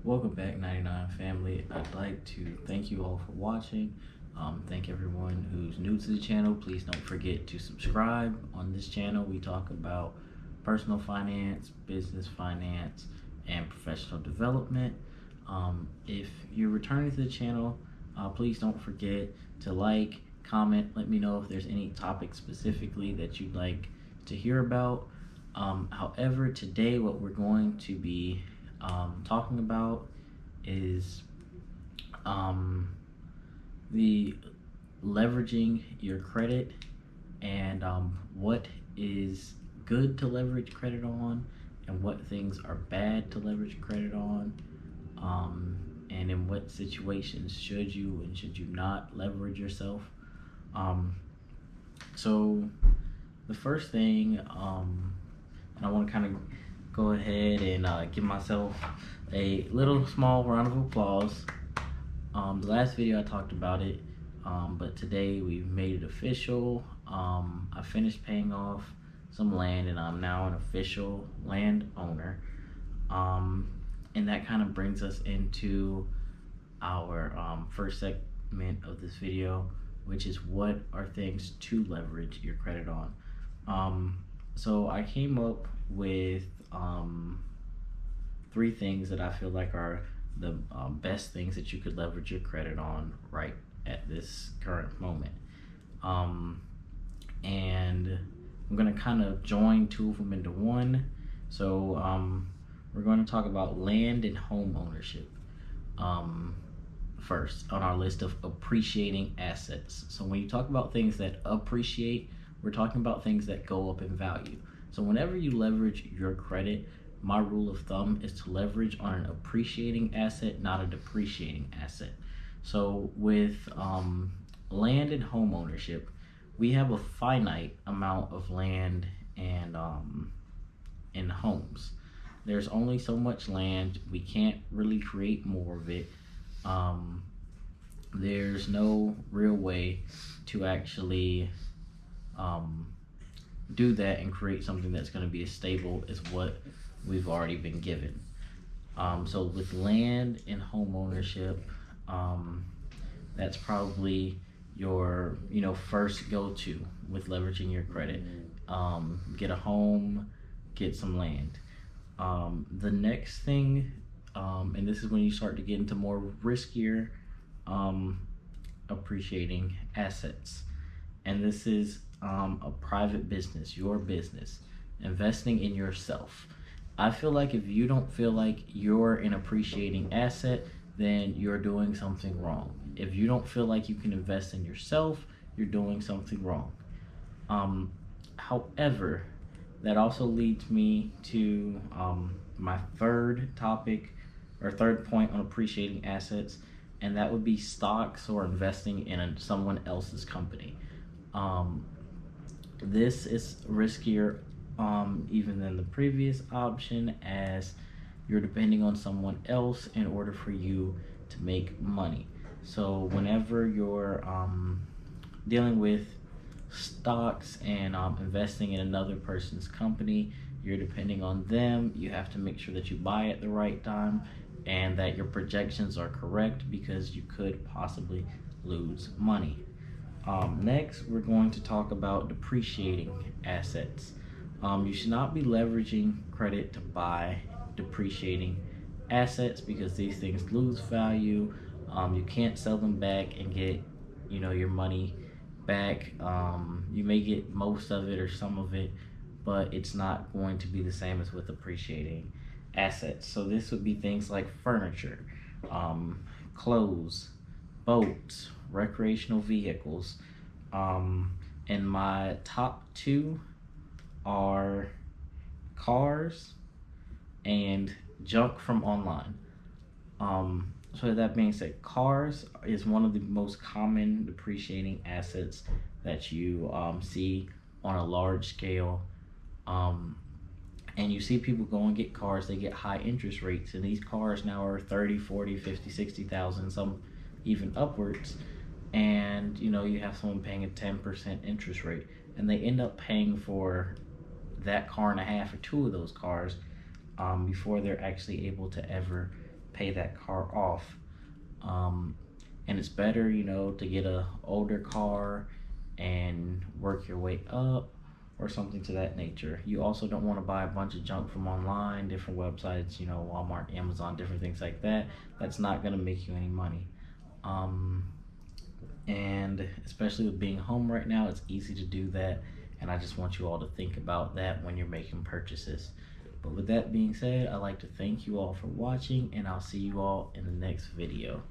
Welcome back, 99 family. I'd like to thank you all for watching. Thank everyone who's new to the channel. Please don't forget to subscribe. On this channel, we talk about personal finance, business finance, and professional development. If you're returning to the channel, please don't forget to like, comment, let me know if there's any topic specifically that you'd like to hear about. However, today what we're going to be talking about is the leveraging your credit and what is good to leverage credit on and what things are bad to leverage credit on, and in what situations should you and should you not leverage yourself. So the first thing, and I want to kind of go ahead and give myself a little small round of applause. The last video I talked about it, but today we've made it official. I finished paying off some land and I'm now an official landowner. And that kind of brings us into our first segment of this video, which is what are things to leverage your credit on. So I came up with 3 things that I feel like are the best things that you could leverage your credit on right at this current moment. And I'm gonna kind of join 2 of them into one. So we're going to talk about land and home ownership first on our list of appreciating assets. So when you talk about things that appreciate, we're talking about things that go up in value. So whenever you leverage your credit, my rule of thumb is to leverage on an appreciating asset, not a depreciating asset. So with land and home ownership, we have a finite amount of land and homes. There's only so much land. We can't really create more of it. There's no real way to actually do that and create something that's going to be as stable as what we've already been given. So with land and home ownership, that's probably your first go-to with leveraging your credit. Get a home, get some land. The next thing, and this is when you start to get into more riskier appreciating assets, and this is a private business, your business, investing in yourself. I feel like if you don't feel like you're an appreciating asset, then you're doing something wrong. If you don't feel like you can invest in yourself, you're doing something wrong. However, that also leads me to my third topic or third point on appreciating assets, and that would be stocks or investing in someone else's company. This is riskier even than the previous option, as you're depending on someone else in order for you to make money. So whenever you're dealing with stocks and investing in another person's company, you're depending on them. You have to make sure that you buy at the right time and that your projections are correct, because you could possibly lose money. Next, we're going to talk about depreciating assets. You should not be leveraging credit to buy depreciating assets, because these things lose value. You can't sell them back and get your money back. You may get most of it or some of it, but it's not going to be the same as with appreciating assets. So this would be things like furniture, clothes, boats, recreational vehicles. And my top 2 are cars and junk from online. So that being said, cars is one of the most common depreciating assets that you see on a large scale. And you see people go and get cars, they get high interest rates, and these cars now are 30, 40, 50, 60,000, some even upwards. And you have someone paying a 10% interest rate, and they end up paying for that car and a half or 2 of those cars before they're actually able to ever pay that car off. And it's better, to get a older car and work your way up or something to that nature. You also don't want to buy a bunch of junk from online, different websites, Walmart, Amazon, different things like that. That's not going to make you any money. And especially with being home right now, it's easy to do that. And I just want you all to think about that when you're making purchases. But with that being said, I'd like to thank you all for watching, and I'll see you all in the next video.